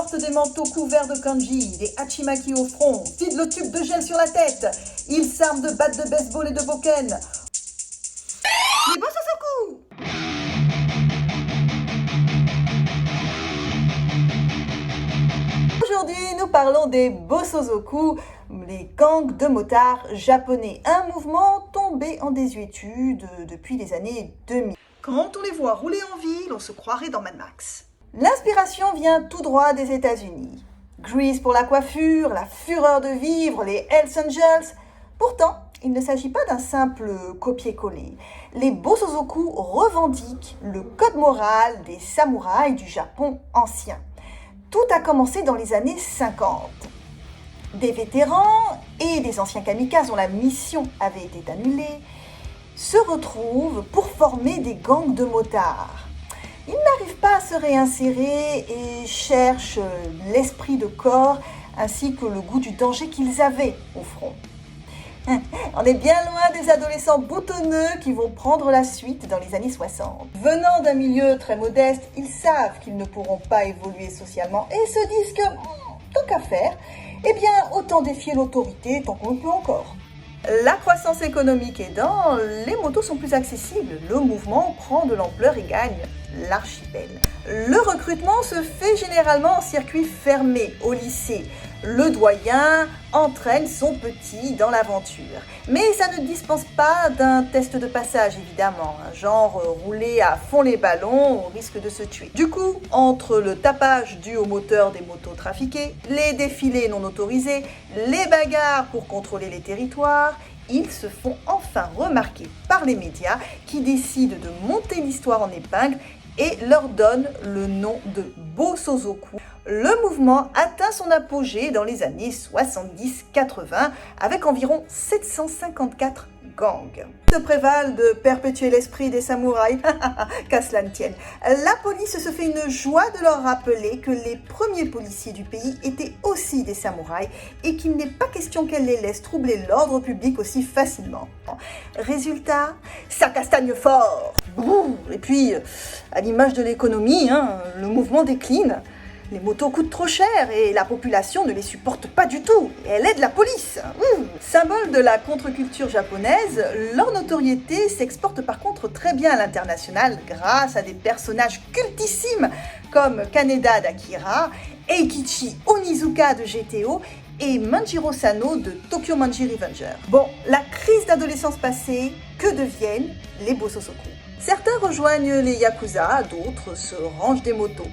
portent des manteaux couverts de kanji, des hachimaki au front, vident le tube de gel sur la tête. Ils s'arment de battes de baseball et de bokken. Les Bosozoku! Aujourd'hui, nous parlons des Bosozoku, les gangs de motards japonais, un mouvement tombé en désuétude depuis les années 2000. Quand on les voit rouler en ville, on se croirait dans Mad Max. L'inspiration vient tout droit des États-Unis. Grease pour la coiffure, la fureur de vivre, les Hells Angels. Pourtant, il ne s'agit pas d'un simple copier-coller. Les Bosozoku revendiquent le code moral des samouraïs du Japon ancien. Tout a commencé dans les années 50. Des vétérans et des anciens kamikazes dont la mission avait été annulée se retrouvent pour former des gangs de motards. Ils n'arrivent pas à se réinsérer et cherchent l'esprit de corps ainsi que le goût du danger qu'ils avaient au front. On est bien loin des adolescents boutonneux qui vont prendre la suite dans les années 60. Venant d'un milieu très modeste, ils savent qu'ils ne pourront pas évoluer socialement et se disent que, tant qu'à faire, eh bien, autant défier l'autorité tant qu'on le peut encore. La croissance économique aidant, les motos sont plus accessibles, le mouvement prend de l'ampleur et gagne l'archipel. Le recrutement se fait généralement en circuit fermé au lycée. Le doyen entraîne son petit dans l'aventure. Mais ça ne dispense pas d'un test de passage, évidemment. Genre rouler à fond les ballons au risque de se tuer. Du coup, entre le tapage dû au moteur des motos trafiquées, les défilés non autorisés, les bagarres pour contrôler les territoires, ils se font enfin remarquer par les médias qui décident de monter l'histoire en épingle et leur donnent le nom de Bosozoku. Le mouvement atteint son apogée dans les années 70-80 avec environ 754 gangs. Ils se prévalent de perpétuer l'esprit des samouraïs, qu'à cela ne tienne. La police se fait une joie de leur rappeler que les premiers policiers du pays étaient aussi des samouraïs et qu'il n'est pas question qu'elle les laisse troubler l'ordre public aussi facilement. Résultat, ça castagne fort. Et puis, à l'image de l'économie, le mouvement décline. Les motos coûtent trop cher et la population ne les supporte pas du tout. Et elle aide la police. Symbole de la contre-culture japonaise, leur notoriété s'exporte par contre très bien à l'international grâce à des personnages cultissimes comme Kaneda d'Akira, Eikichi Onizuka de GTO et Manjiro Sano de Tokyo Manji Revenger. Bon, la crise d'adolescence passée, que deviennent les Bosozoku? Certains rejoignent les Yakuza, d'autres se rangent des motos.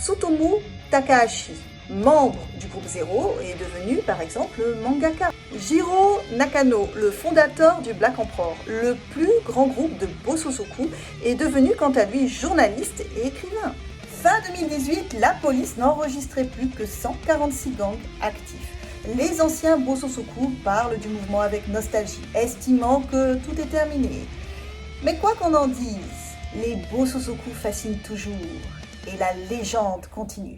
Tsutomu Takahashi, membre du groupe Zero, est devenu par exemple mangaka. Jiro Nakano, le fondateur du Black Emperor, le plus grand groupe de Bosozoku, est devenu quant à lui journaliste et écrivain. Fin 2018, la police n'enregistrait plus que 146 gangs actifs. Les anciens Bosozoku parlent du mouvement avec nostalgie, estimant que tout est terminé. Mais quoi qu'on en dise, les Bosozoku fascinent toujours et la légende continue.